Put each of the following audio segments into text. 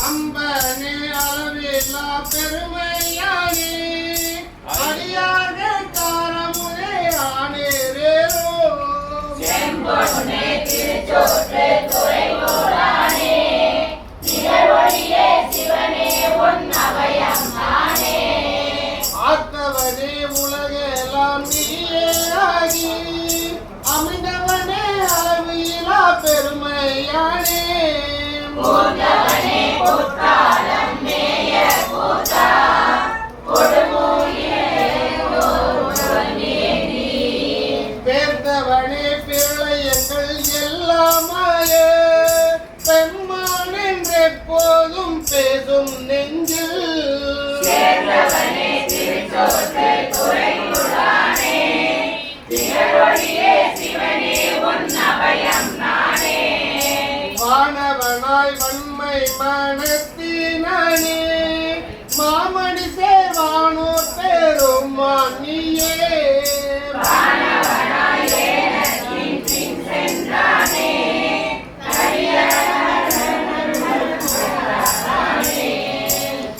அம்பனே அளவில்லா பெருமையானே அடியாக காரமுனே ஆனேரேரோ ஆத்தவனே உலகெல்லாம் நீயே ஆகி அமைந்தவனே அளவில்லா பெருமையானே பேர்த்தவனே பிள்ளையங்கள் எல்லாமாய பெண்மான் என்றெப்போதும் பேசும் நெஞ்சில் வானவனாய் வன்மை மனத்தினானே மாமணி சேர்வானோர் பெருமான் நீயே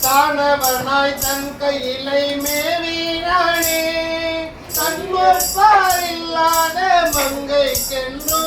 தானவனாய் தன் கையிலை மேவினானே தன்மொப்பார் இல்லாத மங்கைக்கென்றோ